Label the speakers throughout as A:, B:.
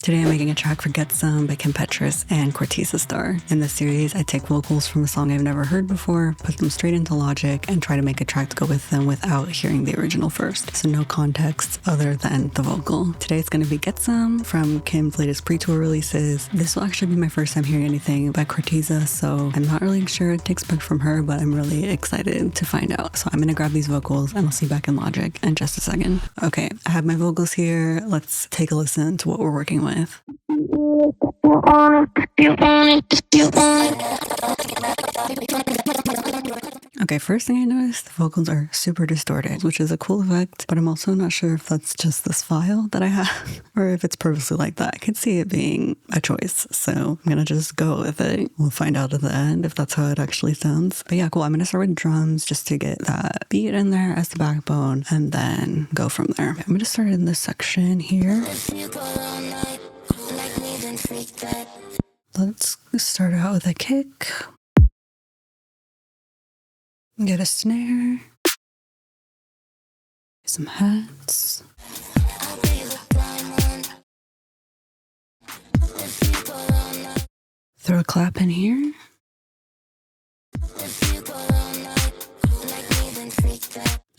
A: Today I'm making a track for Get Some by Kim Petras and Cortisa Star. In this series, I take vocals from a song I've never heard before, put them straight into Logic, and try to make a track to go with them without hearing the original first. So no context other than the vocal. Today it's going to be Get Some from Kim's latest Pretour releases. This will actually be my first time hearing anything by Cortisa, so I'm not really sure to expect from her, but I'm really excited to find out. So I'm going to grab these vocals and I'll see you back in Logic in just a second. Okay, I have my vocals here. Let's take a listen to what we're working with. Okay, first thing I noticed, the vocals are super distorted, which is a cool effect, but I'm also not sure if that's just this file that I have or if it's purposely like that. I could see it being a choice, so I'm gonna just go with it. We'll find out at the end if that's how it actually sounds. But yeah, cool. I'm gonna start with drums just to get that beat in there as the backbone and then go from there. I'm gonna start in this section here. Let's start out with a kick. Get a snare. Some hats. Throw a clap in here.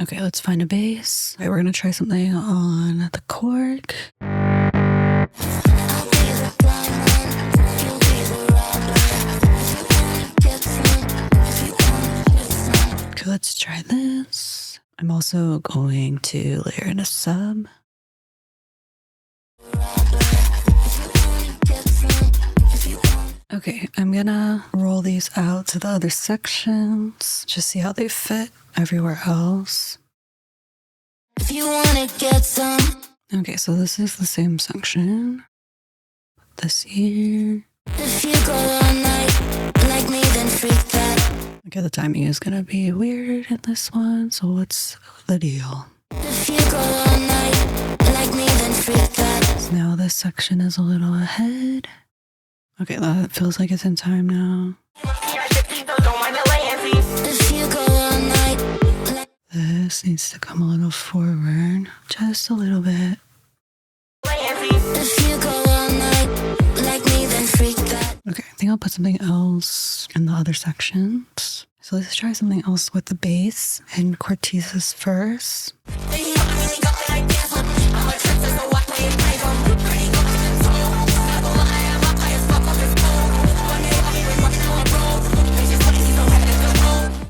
A: Okay, let's find a bass. Okay, we're gonna try something on the cork. Okay, let's try this. I'm also going to layer in a sub. Okay, I'm gonna roll these out to the other sections, just see how they fit everywhere else. If you wanna get some. Okay, so this is the same section. Put this here. If you go all night, like me, then freak that. Okay, the timing is gonna be weird in this one, so what's the deal? If you go all night, like me, then freak that. So now this section is a little ahead. Okay, that feels like it's in time now. This needs to come a little forward, just a little bit. Okay, I think I'll put something else in the other sections. So let's try something else with the bass and Cortisa's verse.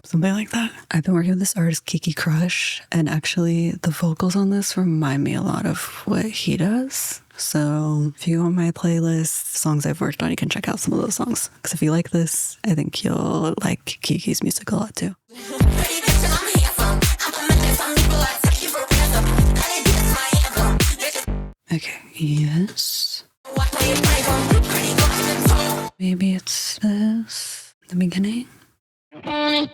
A: Something like that. I've been working with this artist, Kiki Crush, and actually the vocals on this remind me a lot of what he does. So if you go on my playlist, songs I've worked on, you can check out some of those songs. Because if you like this, I think you'll like Kiki's music a lot too. Okay, yes. Maybe it's this, the beginning. I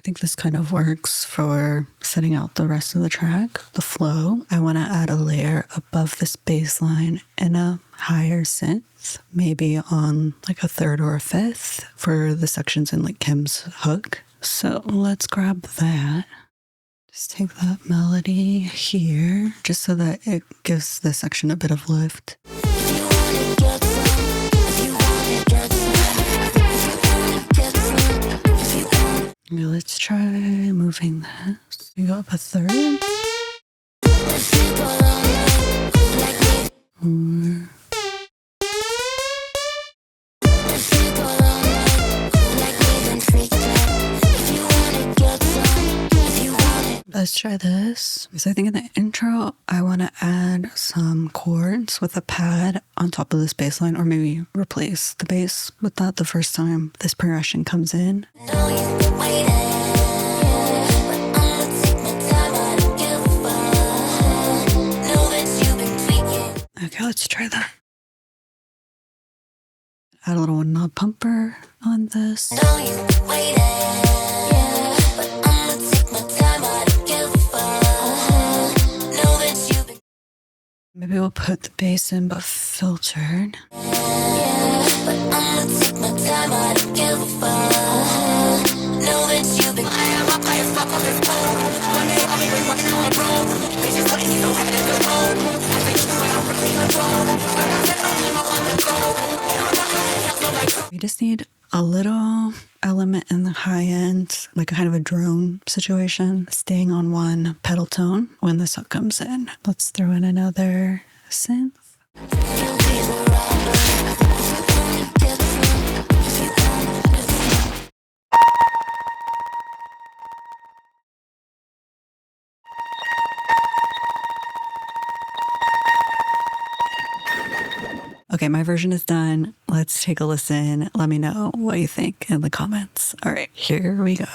A: think this kind of works for setting out the rest of the track, the flow. I want to add a layer above this bass line in a higher synth, maybe on like a third or a fifth for the sections in like Kim's hook. So let's grab that. Just take that melody here, just so that it gives this section a bit of lift. Okay, let's try moving this. We go up a third. Let's try this. So I think in the intro, I want to add some chords with a pad on top of this bass line, or maybe replace the bass with that the first time this progression comes in. Okay, let's try that. Add a little knob pumper on this. Maybe we'll put the bass in but filtered. Know that you've been We just need a little element in the high end, like a kind of a drone situation, staying on one pedal tone when the sub comes in. Let's throw in another synth. Okay, my version is done. Let's take a listen. Let me know what you think in the comments. All right, here we go.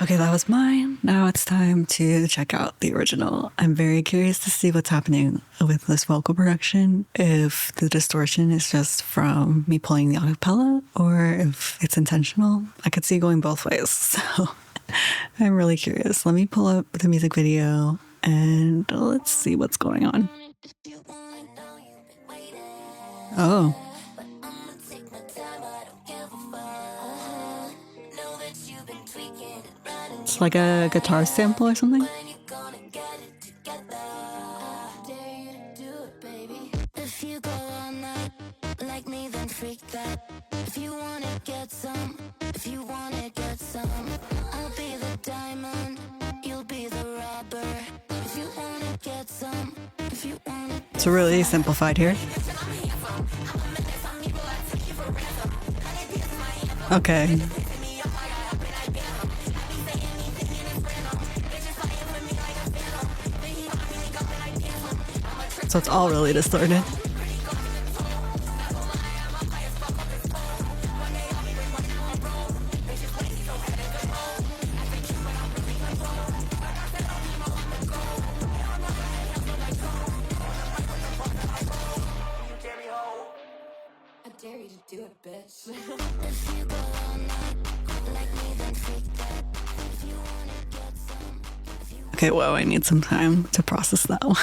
A: Okay, that was mine. Now it's time to check out the original. I'm very curious to see what's happening with this vocal production, if the distortion is just from me pulling the acapella or if it's intentional. I could see going both ways, so I'm really curious. Let me pull up the music video and let's see what's going on. Oh. It's like a guitar sample or something. It's really simplified here. Okay. So it's all really distorted. Okay, whoa, I need some time to process that one.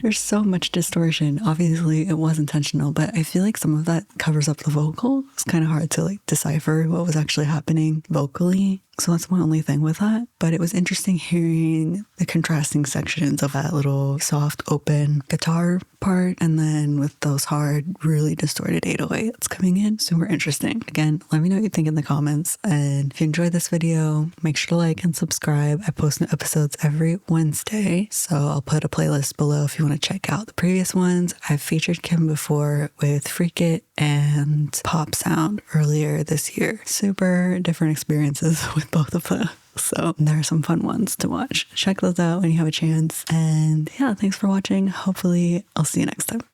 A: There's so much distortion. Obviously, it was intentional, but I feel like some of that covers up the vocal. It's kind of hard to like decipher what was actually happening vocally. So that's my only thing with that. But it was interesting hearing the contrasting sections of that little soft open guitar part, and then with those hard, really distorted 808s coming in. Super interesting. Again, let me know what you think in the comments. And if you enjoyed this video, make sure to like and subscribe. I post new episodes every Wednesday, so I'll put a playlist below if you want to check out the previous ones. I've featured Kim before with Freak It and Pop Sound earlier this year. Super different experiences with both of them. So there are some fun ones to watch. Check those out when you have a chance. And yeah, thanks for watching. Hopefully I'll see you next time.